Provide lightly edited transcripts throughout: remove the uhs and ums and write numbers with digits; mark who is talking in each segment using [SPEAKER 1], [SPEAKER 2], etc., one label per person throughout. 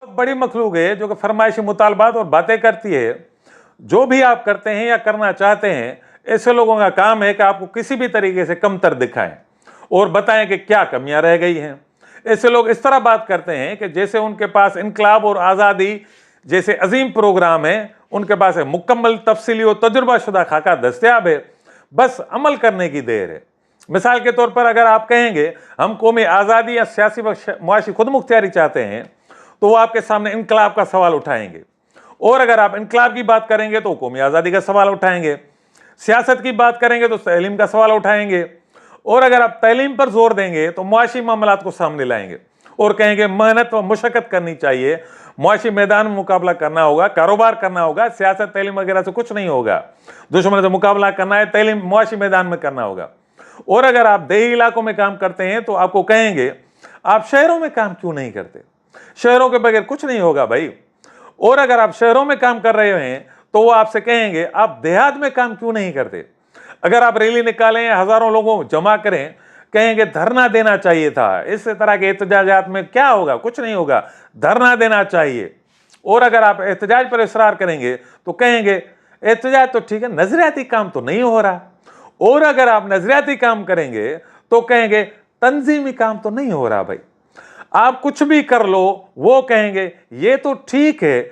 [SPEAKER 1] बड़ी मखलूक है जो कि फरमाइशी मुतालबात और बातें करती है। जो भी आप करते हैं या करना चाहते हैं, ऐसे लोगों का काम है कि आपको किसी भी तरीके से कमतर दिखाएं और बताएं कि क्या कमियां रह गई हैं। ऐसे लोग इस तरह बात करते हैं कि जैसे उनके पास इनकलाब और आज़ादी जैसे अजीम प्रोग्राम है, उनके पास एक मुकम्मल तफसीली और तजुर्बाशुदा खाका दस्तयाब है, बस अमल करने की देर है। मिसाल के तौर पर अगर आप कहेंगे हम कौमी आज़ादी या सियासी व मुआशी खुद मुख्तियारी चाहते हैं, तो वो आपके सामने इनकलाब का सवाल उठाएंगे। और अगर आप इनकलाब की बात करेंगे तो कौमी आज़ादी का सवाल उठाएंगे। सियासत की बात करेंगे तो तैलीम का सवाल उठाएंगे। और अगर आप तैलीम पर जोर देंगे तो मुआशी मामलात को सामने लाएंगे और कहेंगे मेहनत व मुशक्कत करनी चाहिए, मुआशी मैदान में मुकाबला करना होगा, कारोबार करना होगा, सियासत तैलीम वगैरह से कुछ नहीं होगा। दुश्मन से मुकाबला करना है, तैलीम मुआशी मैदान में करना होगा। और अगर आप देही इलाकों में काम करते हैं तो आपको कहेंगे आप शहरों में काम क्यों नहीं करते, शहरों के बगैर कुछ नहीं होगा भाई। और अगर आप शहरों में काम कर रहे हैं तो वो आपसे कहेंगे आप देहात में काम क्यों नहीं करते। अगर आप रैली निकालें, हजारों लोगों को जमा करें, कहेंगे धरना देना चाहिए था, इस तरह के एहतजाजात में क्या होगा, कुछ नहीं होगा, धरना देना चाहिए। और अगर आप एहतजाज पर इसरार करेंगे तो कहेंगे एहतजाज तो ठीक है, नजरियाती काम तो नहीं हो रहा। और अगर आप नजरियाती काम करेंगे तो कहेंगे तंजीमी काम तो नहीं हो रहा भाई। आप कुछ भी कर लो, वो कहेंगे ये तो ठीक है,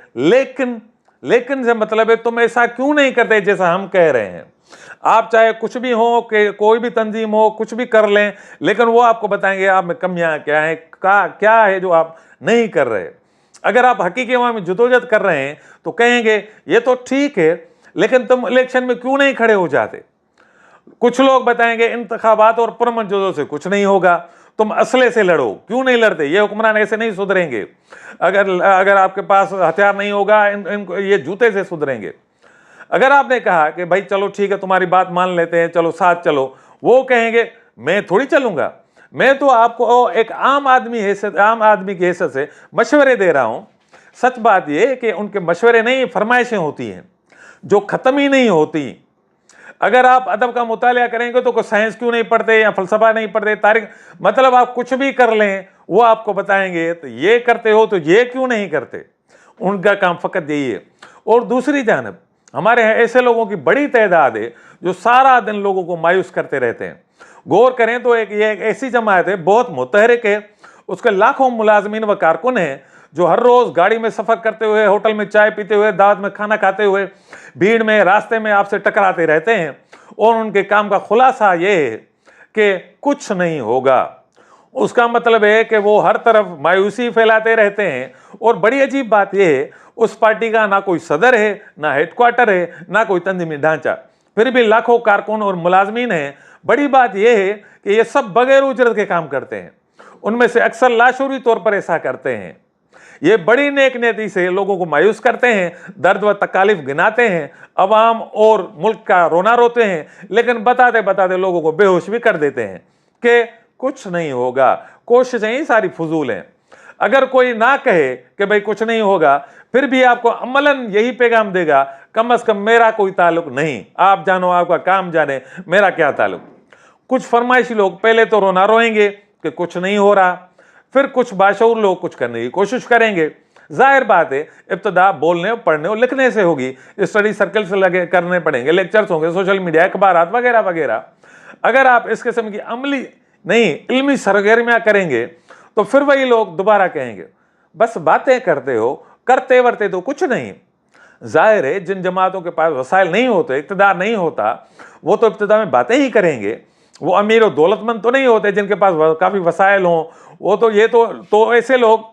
[SPEAKER 1] लेकिन से मतलब है तुम ऐसा क्यों नहीं करते जैसा हम कह रहे हैं। आप चाहे कुछ भी हो, कि कोई भी तंजीम हो, कुछ भी कर लें, लेकिन वो आपको बताएंगे आप में कमियां क्या है, क्या है जो आप नहीं कर रहे। अगर आप हकीकी में जदोजहद कर रहे हैं तो कहेंगे ये तो ठीक है, लेकिन तुम इलेक्शन में क्यों नहीं खड़े हो जाते। कुछ लोग बताएंगे इंतखाबात और पुरअमन जदोजहद से कुछ नहीं होगा, तुम असले से लड़ो, क्यों नहीं लड़ते, ये हुक्मरान ऐसे नहीं सुधरेंगे। अगर आपके पास हथियार नहीं होगा, ये जूते से सुधरेंगे। अगर आपने कहा कि भाई चलो ठीक है तुम्हारी बात मान लेते हैं, चलो साथ चलो, वो कहेंगे मैं थोड़ी चलूंगा, मैं तो आपको एक आम आदमी की हैसियत से मशवरे दे रहा हूं। सच बात यह कि उनके मशवरे नहीं, फरमाइशें होती हैं जो खत्म ही नहीं होती। अगर आप अदब का मुतालिया करेंगे तो कोई साइंस क्यों नहीं पढ़ते या फलसफा नहीं पढ़ते, तारीख, मतलब आप कुछ भी कर लें वो आपको बताएंगे तो ये करते हो तो ये क्यों नहीं करते। उनका काम फकत यही है। और दूसरी जानब हमारे यहाँ ऐसे लोगों की बड़ी तादाद है जो सारा दिन लोगों को मायूस करते रहते हैं। गौर करें तो ये एक ऐसी जमात है, बहुत मुतहरिक है, उसके लाखों मुलाजमीन व कारकुन हैं जो हर रोज गाड़ी में सफर करते हुए, होटल में चाय पीते हुए, दावत में खाना खाते हुए, भीड़ में, रास्ते में आपसे टकराते रहते हैं। और उनके काम का खुलासा ये है कि कुछ नहीं होगा। उसका मतलब है कि वो हर तरफ मायूसी फैलाते रहते हैं। और बड़ी अजीब बात यह है, उस पार्टी का ना कोई सदर है, ना हेडक्वार्टर है, ना कोई तंजीमी ढांचा, फिर भी लाखों कारकुन और मुलाजमीन हैं। बड़ी बात यह है कि ये सब बगैर उजरत के काम करते हैं। उनमें से अक्सर लाशूरी तौर पर ऐसा करते हैं। ये बड़ी नेक नीयती से लोगों को मायूस करते हैं, दर्द व तकालीफ गिनाते हैं, अवाम और मुल्क का रोना रोते हैं, लेकिन बताते बताते लोगों को बेहोश भी कर देते हैं कि कुछ नहीं होगा, कोशिशें ही सारी फजूल हैं। अगर कोई ना कहे कि भाई कुछ नहीं होगा, फिर भी आपको अमलन यही पैगाम देगा कम से कम मेरा कोई ताल्लुक नहीं, आप जानो आपका काम जाने, मेरा क्या ताल्लुक। कुछ फरमाइशी लोग पहले तो रोना रोएंगे कि कुछ नहीं हो रहा, फिर कुछ बाशऊर लोग कुछ करने की कोशिश करेंगे। जाहिर बात है इब्तदा बोलने, पढ़ने और लिखने से होगी, स्टडी सर्कल से लगे करने पड़ेंगे, लेक्चर्स होंगे, सोशल मीडिया, अखबारात वगैरह वगैरह। अगर आप इस किस्म की अमली नहीं इल्मी सरगर्मियां करेंगे तो फिर वही लोग दोबारा कहेंगे बस बातें करते हो, करते वर्ते तो कुछ नहीं। जाहिर है जिन जमातों के पास वसाइल नहीं होते, इक़्तिदार नहीं होता, वो तो इब्तिदा में बातें ही करेंगे। वो अमीर और दौलतमंद तो नहीं होते जिनके पास काफ़ी वसाइल हों, वो तो ये तो ऐसे लोग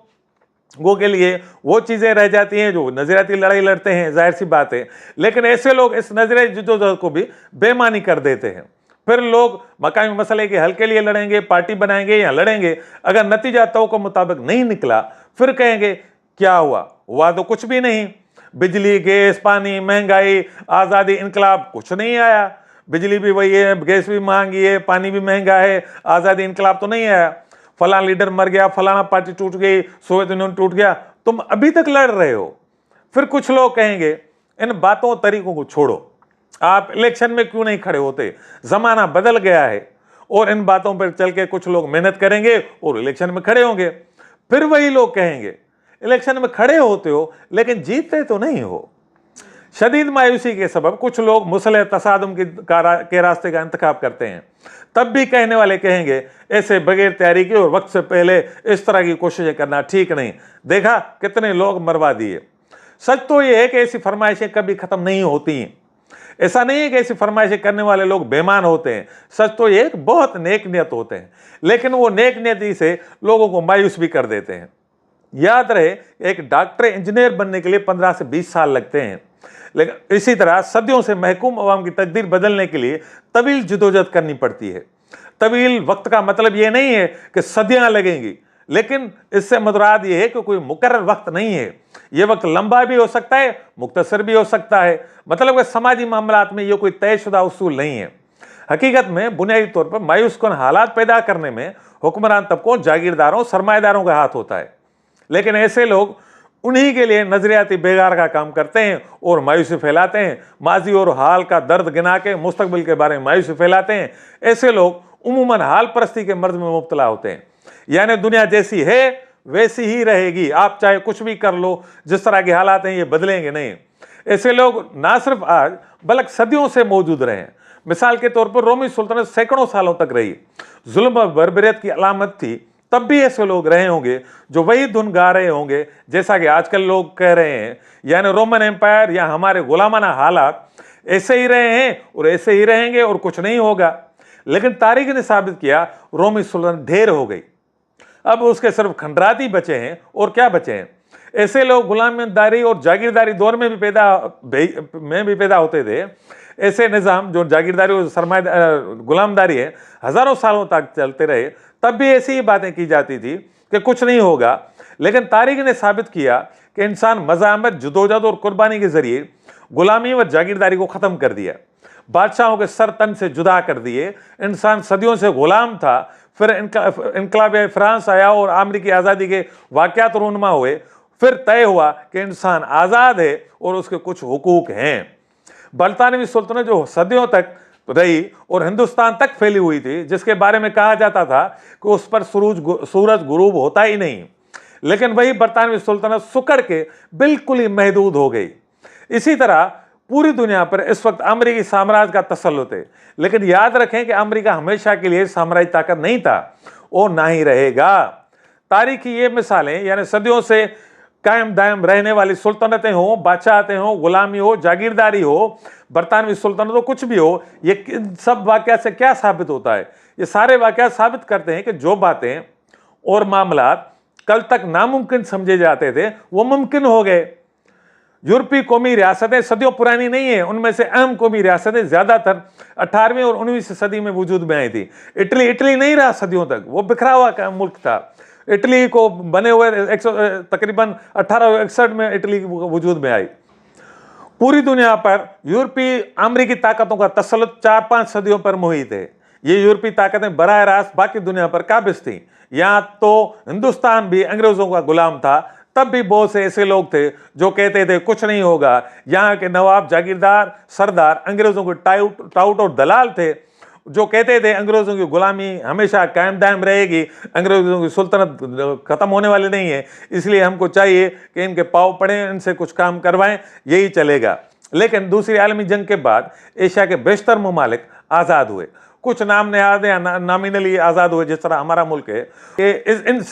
[SPEAKER 1] वो के लिए वो चीज़ें रह जाती हैं जो नजरियाती लड़ाई लड़ते हैं, जाहिर सी बात है। लेकिन ऐसे लोग इस नजरियाती जद्दोजहद को भी बेमानी कर देते हैं। फिर लोग मकामी मसले के हल के लिए लड़ेंगे, पार्टी बनाएंगे या लड़ेंगे। अगर नतीजा तो के मुताबिक नहीं निकला, फिर कहेंगे क्या हुआ तो कुछ भी नहीं। बिजली, गैस, पानी, महंगाई, आज़ादी, इनकलाब, कुछ नहीं आया। बिजली भी वही है, गैस भी महंगी है, पानी भी महंगा है, आज़ादी, इनकलाब तो नहीं आया। फलां लीडर मर गया, फलाना पार्टी टूट गई, सोवियत यूनियन टूट गया, तुम अभी तक लड़ रहे हो। फिर कुछ लोग कहेंगे इन बातों तरीकों को छोड़ो, आप इलेक्शन में क्यों नहीं खड़े होते, जमाना बदल गया है। और इन बातों पर चल के कुछ लोग मेहनत करेंगे और इलेक्शन में खड़े होंगे। फिर वही लोग कहेंगे इलेक्शन में खड़े होते हो लेकिन जीतते तो नहीं हो। शदीद मायूसी के सबब कुछ लोग मुसलह तसादुम के रास्ते का इंतखाब करते हैं। तब भी कहने वाले कहेंगे ऐसे बगैर तैयारी के और वक्त से पहले इस तरह की कोशिशें करना ठीक नहीं। देखा कितने लोग मरवा दिए। सच तो ये है कि ऐसी फरमाइशें कभी खत्म नहीं होती हैं। ऐसा नहीं है कि ऐसी फरमाइशें करने वाले लोग बेईमान होते हैं। सच तो ये एक बहुत नेक नियत होते हैं, लेकिन वो नेक नियति से लोगों को मायूस भी कर देते हैं। याद रहे, एक डॉक्टर इंजीनियर बनने के लिए 15 से 20 साल लगते हैं, लेकिन इसी तरह सदियों से महकूम अवाम की तकदीर बदलने के लिए तवील जदोजहद करनी पड़ती है। तवील वक्त का मतलब ये नहीं है कि सदियां लगेंगी, लेकिन इससे मुराद ये है कि कोई मुकर्रर वक्त नहीं है। ये वक्त लंबा भी हो सकता है, मुख्तसर भी हो सकता है। मतलब कि समाजी मामलात में ये कोई तयशुदा उसूल नहीं है। हकीकत में बुनियादी तौर पर मायूस कुन हालात पैदा करने में हुक्मरान तबकों, जागीरदारों, सरमाएदारों का हाथ होता है। लेकिन ऐसे लोग उन्हीं के लिए नजरियाती बेगार का काम करते हैं और मायूसी फैलाते हैं। माजी और हाल का दर्द गिना के मुस्तकबिल के बारे में मायूसी फैलाते हैं। ऐसे लोग उमूमन हाल परस्ती के मर्ज में मुब्तला होते हैं, यानी दुनिया जैसी है वैसी ही रहेगी, आप चाहे कुछ भी कर लो, जिस तरह के हालात हैं ये बदलेंगे नहीं। ऐसे लोग ना सिर्फ आज बल्कि सदियों से मौजूद रहे हैं। मिसाल के तौर पर रोमी सुल्तनत सैकड़ों सालों तक रही, जुल्म और बर्बरियत की अलामत थी, तब भी ऐसे लोग रहे होंगे जो वही धुन गा रहे होंगे जैसा कि आजकल लोग कह रहे हैं, यानी रोमन एम्पायर या हमारे गुलामाना हालात ऐसे ही रहे हैं और ऐसे ही रहेंगे और कुछ नहीं होगा। लेकिन तारीख ने साबित किया रोमी सुल्तान ढेर हो गई, अब उसके सिर्फ खंडरात ही बचे हैं और क्या बचे हैं। ऐसे लोग गुलामदारी और जागीरदारी दौर में भी पैदा होते थे। ऐसे निज़ाम जो जागीरदारी और गुलामदारी है हज़ारों सालों तक चलते रहे, तब भी ऐसी ही बातें की जाती थी कि कुछ नहीं होगा। लेकिन तारीख ने साबित किया कि इंसान मज़ामत, जदोजहद और कुर्बानी के जरिए गुलामी व जागीरदारी को ख़त्म कर दिया, बादशाहों के सर तन से जुदा कर दिए। इंसान सदियों से गुलाम था, फिर इनकलाब फ्रांस आया और अमरीकी आज़ादी के वाक़यात रूनमा हुए, फिर तय हुआ कि इंसान आज़ाद है और उसके कुछ हुकूक हैं। बरतानवी सुल्तनत जो सदियों तक रही और हिंदुस्तान तक फैली हुई थी, जिसके बारे में कहा जाता था कि उस पर सूरज गुरूब होता ही नहीं, लेकिन वही बरतानवी सुल्तनत सुकड़ के बिल्कुल ही महदूद हो गई। इसी तरह पूरी दुनिया पर इस वक्त अमेरिकी साम्राज्य का तसल्लुत है, लेकिन याद रखें कि अमेरिका हमेशा के लिए साम्राज्य ताकत नहीं था और ना ही रहेगा। तारीख की ये मिसालें, यानी सदियों से कायम दायम रहने वाली सुल्तनतें हो, बादशाहतें हो, गुलामी हो, जागीरदारी हो, बरतानवी सुल्तनत हो, कुछ भी हो, ये सब वाक़या से क्या साबित होता है? ये सारे वाक़या साबित करते हैं कि जो बातें और मामलात कल तक नामुमकिन समझे जाते थे वो मुमकिन हो गए। यूरोपीय कौमी रियासतें सदियों पुरानी नहीं है, उनमें से अहम कौमी रियासतें ज़्यादातर 18वीं और 19वीं सदी में वजूद में आई थी। इटली नहीं रहा सदियों तक, वो बिखरा हुआ मुल्क था। इटली को बने हुए तकरीबन 1861 में इटली वजूद में आई। पूरी दुनिया पर यूरोपीय अमरीकी ताकतों का तसल्लुत 4-5 सदियों पर मुहित है। ये यूरोपीय ताकतें बराह रास्त बाकी दुनिया पर काबिज थीं। यहाँ तो हिंदुस्तान भी अंग्रेज़ों का गुलाम था, तब भी बहुत से ऐसे लोग थे जो कहते थे कुछ नहीं होगा। यहाँ के नवाब, जागीरदार, सरदार अंग्रेज़ों के टाउट और दलाल थे जो कहते थे अंग्रेज़ों की गुलामी हमेशा कायम दायम रहेगी, अंग्रेज़ों की सुल्तनत ख़त्म होने वाली नहीं है, इसलिए हमको चाहिए कि इनके पाँव पड़ें, इनसे कुछ काम करवाएं, यही चलेगा। लेकिन दूसरी आलमी जंग के बाद एशिया के बेशतर ममालिक आज़ाद हुए, कुछ नाम नहाद या नॉमिनली आज़ाद हुए, जिस तरह हमारा मुल्क है।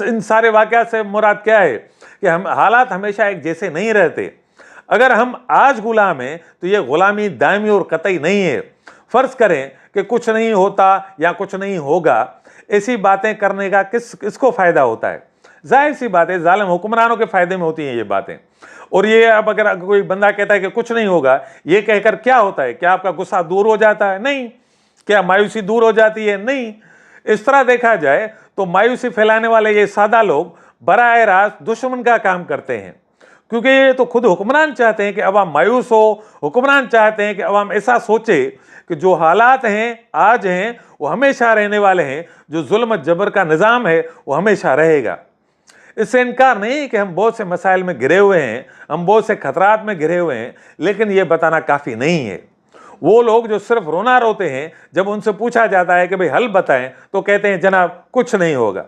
[SPEAKER 1] इन सारे वाक़यात से मुराद क्या है कि हम हालात हमेशा एक जैसे नहीं रहते। अगर हम आज गुलाम हैं तो ये गुलामी दायमी और कतई नहीं है। फ़र्ज़ करें कि कुछ नहीं होता या कुछ नहीं होगा, ऐसी बातें करने का किसको फ़ायदा होता है? जाहिर सी बात है जालिम हुक्मरानों के फ़ायदे में होती हैं ये बातें। और ये अब अगर कोई बंदा कहता है कि कुछ नहीं होगा, ये कहकर क्या होता है? क्या आपका गुस्सा दूर हो जाता है? नहीं। क्या मायूसी दूर हो जाती है? नहीं। इस तरह देखा जाए तो मायूसी फैलाने वाले ये सादा लोग बराह रास्त दुश्मन का काम करते हैं, क्योंकि ये तो खुद हुक्मरान चाहते हैं कि अवाम मायूस हो। हुक्मरान चाहते हैं कि अवाम ऐसा सोचे कि जो हालात हैं आज हैं वो हमेशा रहने वाले हैं, जो जुल्म जबर का निज़ाम है वो हमेशा रहेगा। इससे इनकार नहीं कि हम बहुत से मसाइल में घिरे हुए हैं, हम बहुत से खतरात में घिरे हुए हैं, लेकिन ये बताना काफ़ी नहीं है। वो लोग जो सिर्फ रोना रोते हैं, जब उनसे पूछा जाता है कि भाई हल बताएं, तो कहते हैं जनाब कुछ नहीं होगा।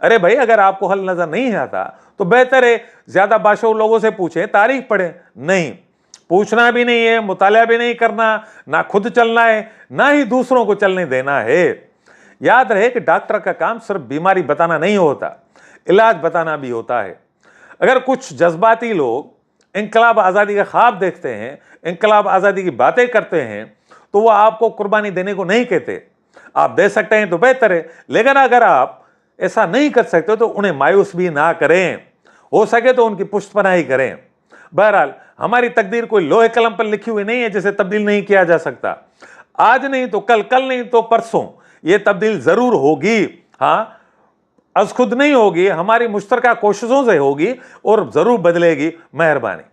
[SPEAKER 1] ارے بھائی اگر آپ کو حل نظر نہیں آتا تو بہتر ہے زیادہ باشعور لوگوں سے پوچھیں، تاریخ پڑھیں. نہیں، پوچھنا بھی نہیں ہے، مطالعہ بھی نہیں کرنا، نہ خود چلنا ہے نہ ہی دوسروں کو چلنے دینا ہے. یاد رہے کہ ڈاکٹر کا کام صرف بیماری بتانا نہیں ہوتا، علاج بتانا بھی ہوتا ہے. اگر کچھ جذباتی لوگ انقلاب آزادی کا خواب دیکھتے ہیں، انقلاب آزادی کی باتیں کرتے ہیں، تو وہ آپ کو قربانی دینے کو نہیں کہتے. آپ دے سکتے ہیں تو بہتر ہے، لیکن اگر آپ ایسا نہیں کر سکتے تو انہیں مایوس بھی نہ کریں، ہو سکے تو ان کی پشت پناہی کریں. بہرحال ہماری تقدیر کوئی لوہے قلم پر لکھی ہوئی نہیں ہے جسے تبدیل نہیں کیا جا سکتا. آج نہیں تو کل، کل نہیں تو پرسوں یہ تبدیل ضرور ہوگی. ہاں، از خود نہیں ہوگی، ہماری مشترکہ کوششوں سے ہوگی اور ضرور بدلے گی. مہربانی.